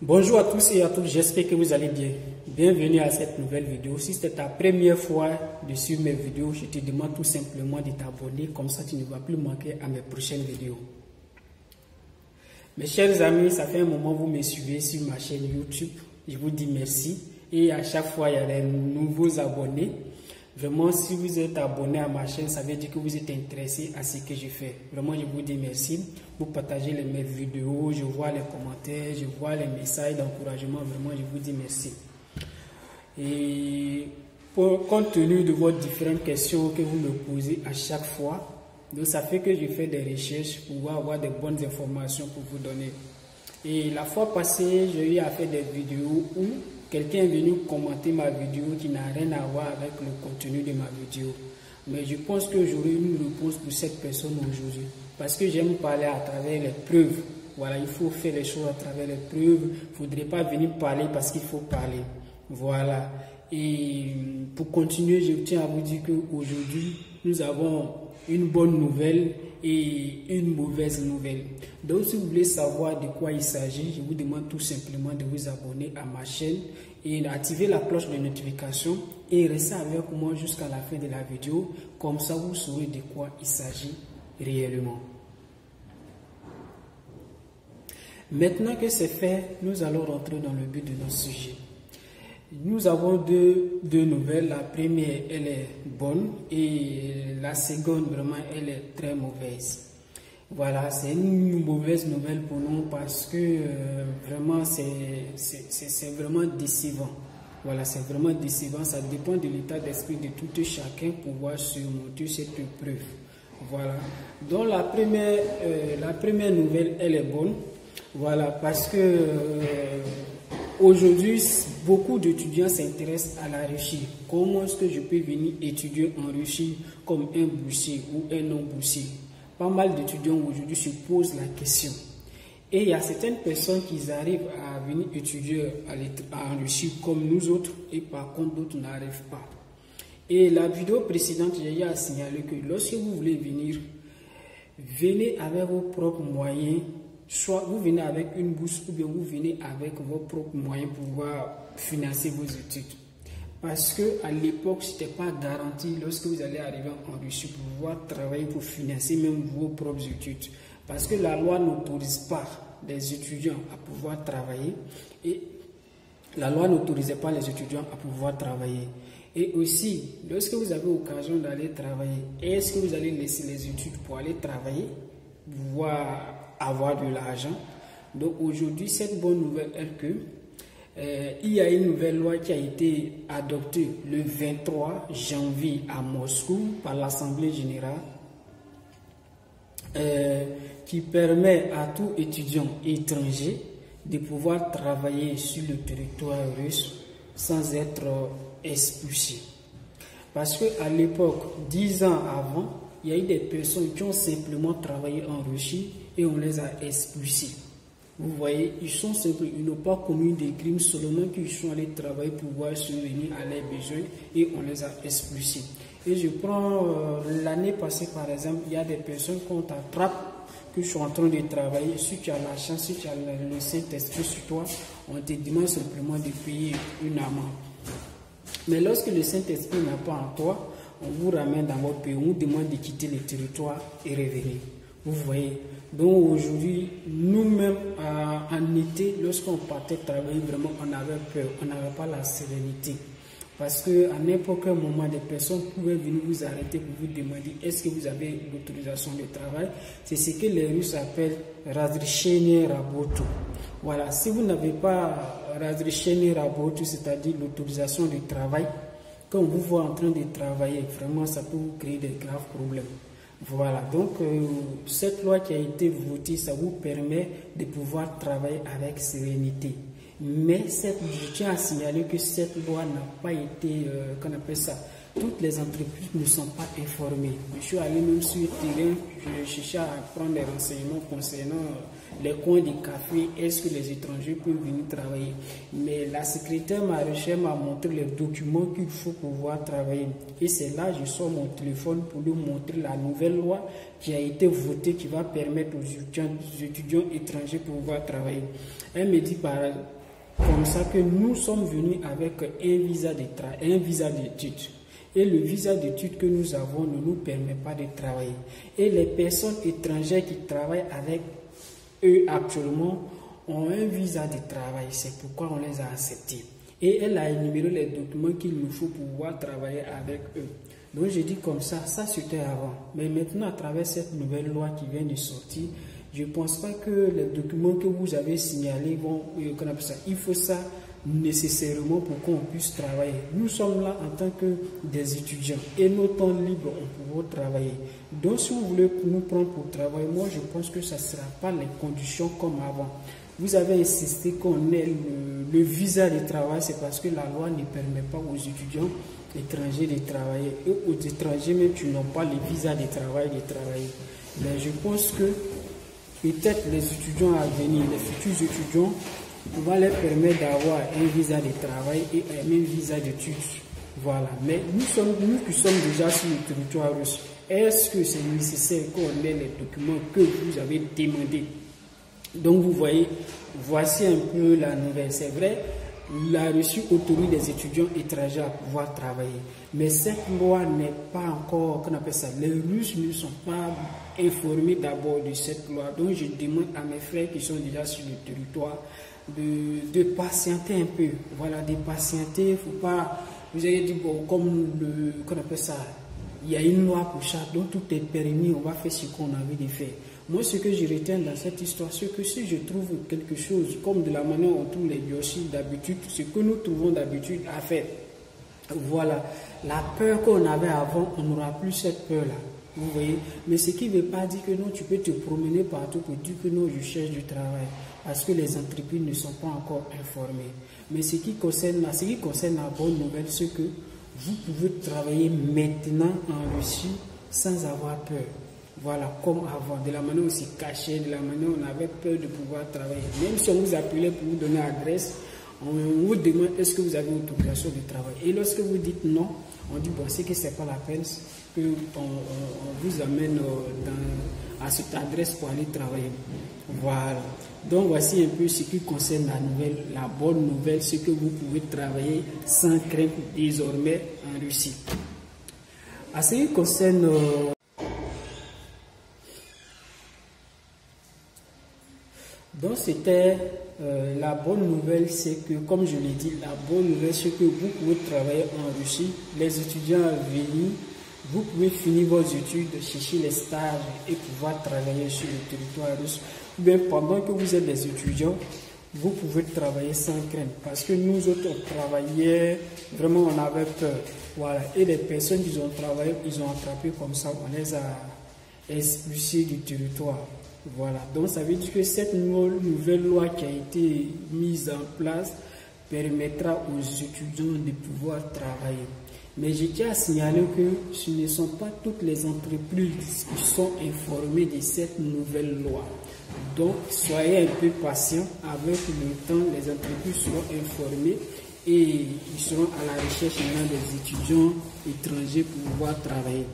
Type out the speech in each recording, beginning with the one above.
Bonjour à tous et à toutes, j'espère que vous allez bien. Bienvenue à cette nouvelle vidéo. Si c'est ta première fois de suivre mes vidéos, je te demande tout simplement de t'abonner, comme ça tu ne vas plus manquer à mes prochaines vidéos. Mes chers amis, ça fait un moment que vous me suivez sur ma chaîne YouTube. Je vous dis merci. Et à chaque fois, il y a des nouveaux abonnés. Vraiment, si vous êtes abonné à ma chaîne, ça veut dire que vous êtes intéressé à ce que je fais. Vraiment, je vous dis merci. Vous partagez mes vidéos, je vois les commentaires, je vois les messages d'encouragement. Vraiment, je vous dis merci. Et compte tenu de vos différentes questions que vous me posez à chaque fois, donc ça fait que je fais des recherches pour avoir de bonnes informations pour vous donner. Et la fois passée, j'ai eu à faire des vidéos où quelqu'un est venu commenter ma vidéo qui n'a rien à voir avec le contenu de ma vidéo. Mais je pense que j'aurai une réponse pour cette personne aujourd'hui. Parce que j'aime parler à travers les preuves. Voilà, il faut faire les choses à travers les preuves. Il ne faudrait pas venir parler parce qu'il faut parler. Voilà. Et pour continuer, je tiens à vous dire qu'aujourd'hui, nous avons une bonne nouvelle et une mauvaise nouvelle. Donc, si vous voulez savoir de quoi il s'agit, je vous demande tout simplement de vous abonner à ma chaîne et d'activer la cloche de notification et rester avec moi jusqu'à la fin de la vidéo. Comme ça, vous saurez de quoi il s'agit réellement. Maintenant que c'est fait, nous allons rentrer dans le but de notre sujet. Nous avons deux nouvelles. La première, elle est bonne et la seconde, vraiment, elle est très mauvaise. Voilà, c'est une mauvaise nouvelle pour nous parce que vraiment, c'est vraiment décevant. Voilà, c'est vraiment décevant. Ça dépend de l'état d'esprit de tout chacun pour pouvoir surmonter cette épreuve. Voilà. Donc, la première nouvelle, elle est bonne. Voilà, parce que aujourd'hui, beaucoup d'étudiants s'intéressent à la Russie. Comment est-ce que je peux venir étudier en Russie comme un boursier ou un non-boursier? Pas mal d'étudiants aujourd'hui se posent la question. Et il y a certaines personnes qui arrivent à venir étudier en Russie comme nous autres, et par contre d'autres n'arrivent pas. Et la vidéo précédente, j'ai à signaler que lorsque vous voulez venir, venez avec vos propres moyens. Soit vous venez avec une bourse ou bien vous venez avec vos propres moyens pour pouvoir financer vos études. Parce qu'à l'époque, ce n'était pas garanti lorsque vous allez arriver en Russie pour pouvoir travailler pour financer même vos propres études. Parce que la loi n'autorise pas les étudiants à pouvoir travailler et la loi n'autorisait pas les étudiants à pouvoir travailler. Et aussi, lorsque vous avez l'occasion d'aller travailler, est-ce que vous allez laisser les études pour aller travailler, pour pouvoir avoir de l'argent? Donc aujourd'hui, cette bonne nouvelle est que il y a une nouvelle loi qui a été adoptée le 23 janvier à Moscou par l'Assemblée générale qui permet à tout étudiant étranger de pouvoir travailler sur le territoire russe sans être expulsé. Parce qu'à l'époque, 10 ans avant, il y a eu des personnes qui ont simplement travaillé en Russie et on les a expulsés. Vous voyez, ils n'ont pas commis des crimes, seulement qu'ils sont allés travailler pour pouvoir subvenir à leurs besoins et on les a expulsés. Et je prends l'année passée par exemple, il y a des personnes qu'on t'attrape, que sont en train de travailler. Si tu as la chance, si tu as le Saint-Esprit sur toi, on te demande simplement de payer une amende. Mais lorsque le Saint-Esprit n'est pas en toi, on vous ramène dans votre pays, on vous demande de quitter le territoire et revenir. Vous voyez. Donc aujourd'hui, nous-mêmes en été, lorsqu'on partait travailler, vraiment on avait peur, on n'avait pas la sérénité. Parce qu'à n'importe quel moment, des personnes pouvaient venir vous arrêter pour vous demander est-ce que vous avez l'autorisation de travail. C'est ce que les Russes appellent Razрешение работы. Voilà, si vous n'avez pas Razрешение работы, c'est-à-dire l'autorisation de travail, quand on vous voit en train de travailler, vraiment ça peut vous créer des graves problèmes. Voilà, donc cette loi qui a été votée, ça vous permet de pouvoir travailler avec sérénité. Mais je tiens à signaler que cette loi n'a pas été, qu'on appelle ça, toutes les entreprises ne sont pas informées. Je suis allé même sur le terrain, je cherchais à prendre des renseignements concernant les coins de café, est-ce que les étrangers peuvent venir travailler? Mais la secrétaire Marie-Chère m'a montré les documents qu'il faut pouvoir travailler. Et c'est là que je sors mon téléphone pour lui montrer la nouvelle loi qui a été votée, qui va permettre aux étudiants étrangers de pouvoir travailler. Elle me dit comme ça que nous sommes venus avec un visa d'études. Et le visa d'études que nous avons ne nous permet pas de travailler. Et les personnes étrangères qui travaillent avec eux actuellement ont un visa de travail. C'est pourquoi on les a acceptés. Et elle a énuméré les documents qu'il nous faut pour pouvoir travailler avec eux. Donc je dis comme ça c'était avant. Mais maintenant, à travers cette nouvelle loi qui vient de sortir, je ne pense pas que les documents que vous avez signalés vont, il faut ça nécessairement pour qu'on puisse travailler. Nous sommes là en tant que des étudiants et nos temps libres, on peut travailler. Donc si vous voulez nous prendre pour travailler, moi je pense que ça ne sera pas les conditions comme avant. Vous avez insisté qu'on ait le visa de travail, c'est parce que la loi ne permet pas aux étudiants étrangers de travailler. Et aux étrangers même qui n'ont pas le visa de travail de travailler. Mais je pense que peut-être les étudiants à venir, les futurs étudiants, on va leur permettre d'avoir un visa de travail et un visa d'études. Voilà. Mais nous qui sommes déjà sur le territoire russe, est-ce que c'est nécessaire qu'on ait les documents que vous avez demandés? Donc vous voyez, voici un peu la nouvelle. C'est vrai, la Russie autorise les étudiants étrangers à pouvoir travailler. Mais cette loi n'est pas encore, qu'on appelle ça, les Russes ne sont pas informés d'abord de cette loi. Donc je demande à mes frères qui sont déjà sur le territoire de patienter un peu. Voilà, de patienter. Il ne faut pas, vous avez dit, bon, comme qu'on appelle ça, il y a une loi pour ça, donc tout est permis, on va faire ce qu'on a envie de faire. Moi, ce que je retiens dans cette histoire, c'est que si je trouve quelque chose, comme de la manière dont on trouve les biocides d'habitude, ce que nous trouvons d'habitude à faire, voilà, la peur qu'on avait avant, on n'aura plus cette peur-là. Vous voyez? Mais ce qui ne veut pas dire que non, tu peux te promener partout pour dire que non, je cherche du travail. Parce que les entreprises ne sont pas encore informées. Mais ce qui concerne la bonne nouvelle, c'est que vous pouvez travailler maintenant en Russie sans avoir peur. Voilà, comme avant, de la manière où on s'est caché, de la manière où on avait peur de pouvoir travailler. Même si on vous appelait pour vous donner l'adresse, on vous demande est-ce que vous avez autorisation de travail. Et lorsque vous dites non, on dit bon, c'est que ce n'est pas la peine qu'on vous amène à cette adresse pour aller travailler. Voilà. Donc voici un peu ce qui concerne la bonne nouvelle, c'est que vous pouvez travailler sans crainte désormais en Russie. À ce qui concerne donc c'était la bonne nouvelle, c'est que, comme je l'ai dit, la bonne nouvelle c'est que vous pouvez travailler en Russie. Les étudiants à venir, vous pouvez finir vos études, chercher les stages et pouvoir travailler sur le territoire russe. Ou bien pendant que vous êtes des étudiants, vous pouvez travailler sans crainte. Parce que nous autres, on travaillait, vraiment on avait peur. Voilà. Et les personnes qui ont travaillé, ils ont attrapé comme ça, on les a expulsés du territoire. Voilà, donc ça veut dire que cette nouvelle loi qui a été mise en place permettra aux étudiants de pouvoir travailler. Mais je tiens à signaler que ce ne sont pas toutes les entreprises qui sont informées de cette nouvelle loi. Donc, soyez un peu patients. Avec le temps, les entreprises seront informées et ils seront à la recherche des étudiants étrangers pour pouvoir travailler.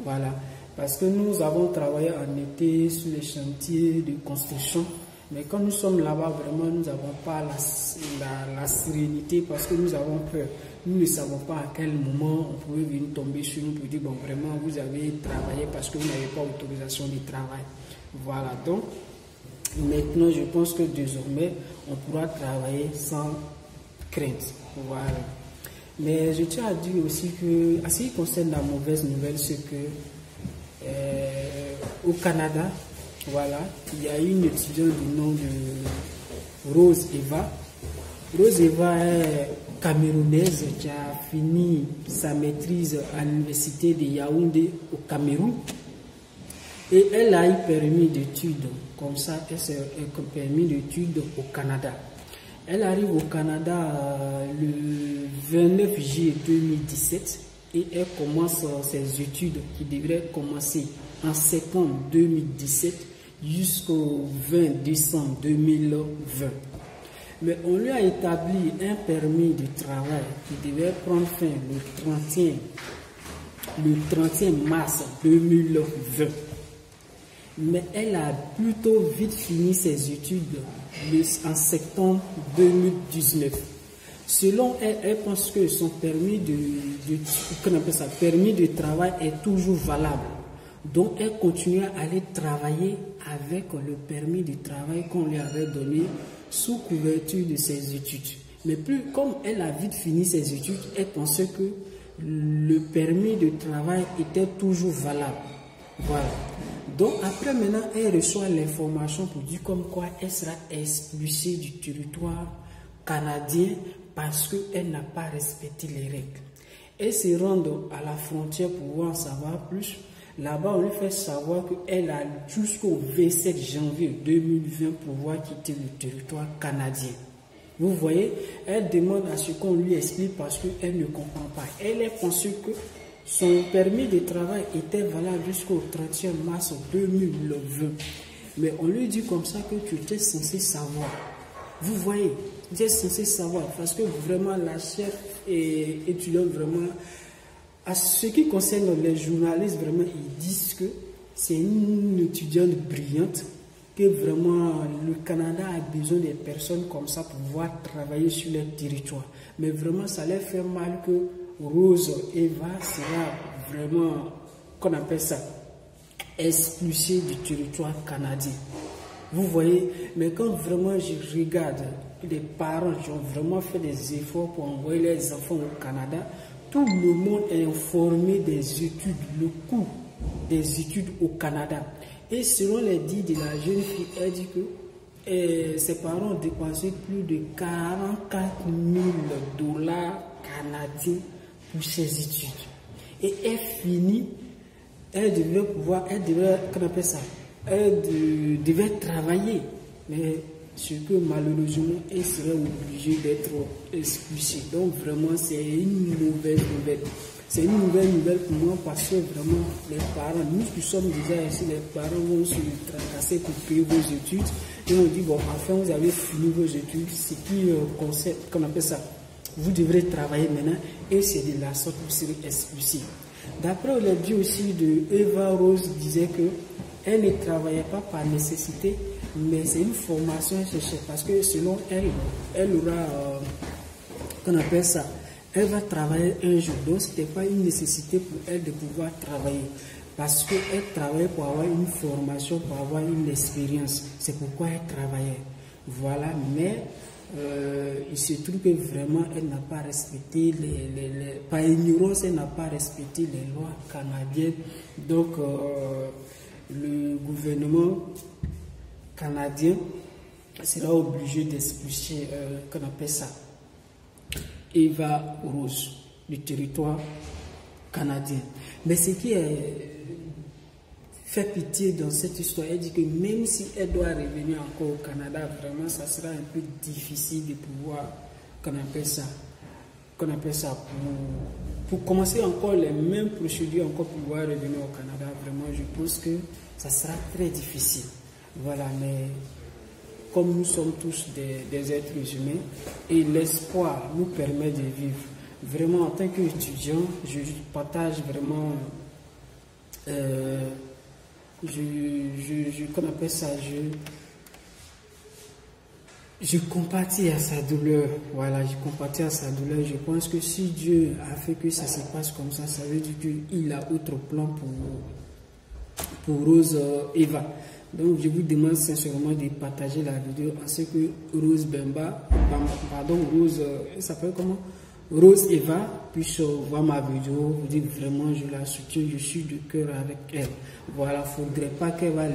Voilà. Parce que nous avons travaillé en été sur les chantiers de construction, mais quand nous sommes là-bas, vraiment, nous n'avons pas la sérénité parce que nous avons peur. Nous ne savons pas à quel moment on pouvait venir tomber sur nous pour dire, bon, vraiment, vous avez travaillé parce que vous n'avez pas autorisation de travail. Voilà, donc, maintenant, je pense que désormais, on pourra travailler sans crainte. Voilà. Mais je tiens à dire aussi que, à ce qui concerne la mauvaise nouvelle, c'est que au Canada, voilà, il y a une étudiante du nom de Rose Eva. Rose Eva est camerounaise qui a fini sa maîtrise à l'université de Yaoundé au Cameroun. Et elle a eu permis d'études, comme ça, elle s'est permis d'études au Canada. Elle arrive au Canada le 29 juillet 2017. Et elle commence ses études qui devraient commencer en septembre 2017, jusqu'au 20 décembre 2020. Mais on lui a établi un permis de travail qui devait prendre fin le 31 mars 2020. Mais elle a plutôt vite fini ses études en septembre 2019. Selon elle, elle pense que son permis de travail est toujours valable. Donc elle continue à aller travailler avec le permis de travail qu'on lui avait donné sous couverture de ses études. Mais comme elle a vite fini ses études, elle pensait que le permis de travail était toujours valable. Voilà. Donc après maintenant, elle reçoit l'information pour dire comme quoi elle sera expulsée du territoire canadien parce qu'elle n'a pas respecté les règles. Elle se rend à la frontière pour en savoir plus. Là-bas, on lui fait savoir qu'elle a jusqu'au 27 janvier 2020 pour pouvoir quitter le territoire canadien. Vous voyez, elle demande à ce qu'on lui explique parce qu'elle ne comprend pas. Elle est pensée que son permis de travail était valable jusqu'au 31 mars 2020. Mais on lui dit comme ça que tu étais censé savoir. Vous voyez, tu es censé savoir parce que vraiment la chef est étudiante vraiment. À ce qui concerne les journalistes, vraiment, ils disent que c'est une étudiante brillante, que vraiment le Canada a besoin des personnes comme ça pour pouvoir travailler sur leur territoire. Mais vraiment, ça leur fait mal que Rose Eva sera vraiment, qu'on appelle ça, expulsée du territoire canadien. Vous voyez, mais quand vraiment je regarde les parents qui ont vraiment fait des efforts pour envoyer leurs enfants au Canada, tout le monde est informé des études, le coût des études au Canada. Et selon les dires de la jeune fille, elle dit que ses parents ont dépensé plus de 44 000 $ canadiens pour ses études. Et elle finit, elle devait travailler. Mais ce que malheureusement, elle serait obligée d'être expulsée. Donc vraiment, c'est une mauvaise nouvelle. C'est une mauvaise nouvelle pour moi parce que vraiment, les parents, nous qui sommes déjà ici, les parents vont se tracasser pour payer vos études. Et on dit, bon, enfin, vous avez fini vos études, ce qui concept, qu'on appelle ça, vous devrez travailler maintenant, et c'est de la sorte que vous serez expulsé. D'après on l'a dit aussi de Eva Rose disait que elle ne travaillait pas par nécessité, mais c'est une formation cherchée parce que selon elle, elle aura, qu'on appelle ça, elle va travailler un jour. Donc ce n'était pas une nécessité pour elle de pouvoir travailler parce qu'elle travaillait pour avoir une formation, pour avoir une expérience. C'est pourquoi elle travaillait. Voilà, mais il se trouve que vraiment elle n'a pas respecté par ignorance, elle n'a pas respecté les lois canadiennes. Donc le gouvernement canadien sera obligé d'expulser, qu'on appelle ça, Eva Rose du territoire canadien. Mais ce qui fait pitié dans cette histoire, elle dit que même si elle doit revenir encore au Canada, vraiment ça sera un peu difficile de pouvoir, qu'on appelle ça, pour commencer encore les mêmes procédures encore pour pouvoir revenir au Canada. Vraiment, je pense que ça sera très difficile. Voilà, mais comme nous sommes tous des êtres humains et l'espoir nous permet de vivre. Vraiment, en tant qu'étudiant, je partage vraiment, qu'on appelle ça, je compatis à sa douleur. Voilà, je compatis à sa douleur. Je pense que si Dieu a fait que ça se passe comme ça, ça veut dire qu'il a autre plan pour Rose Eva. Donc je vous demande sincèrement de partager la vidéo à ce que Rose elle s'appelle comment? Rose Eva puisse voir ma vidéo, vous dire vraiment je la soutiens, je suis de cœur avec elle. Voilà, il ne faudrait pas qu'elle va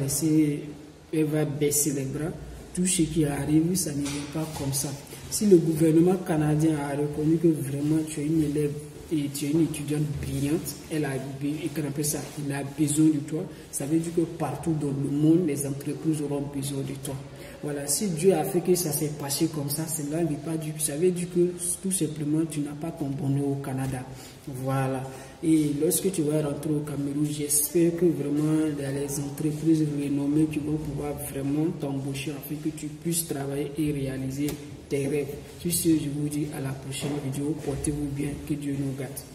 baisser les bras. Tout ce qui arrive, ça ne vient pas comme ça. Si le gouvernement canadien a reconnu que vraiment tu es une élève et tu es une étudiante brillante, il a besoin de toi, ça veut dire que partout dans le monde, les entreprises auront besoin de toi. Voilà, si Dieu a fait que ça s'est passé comme ça, cela ne veut pas dire, ça veut dire que tout simplement tu n'as pas ton bonheur au Canada. Voilà. Et lorsque tu vas rentrer au Cameroun, j'espère que vraiment dans les entreprises renommées, tu vas pouvoir vraiment t'embaucher afin que tu puisses travailler et réaliser tes rêves. Sur ce, je vous dis à la prochaine vidéo. Portez-vous bien, que Dieu nous garde.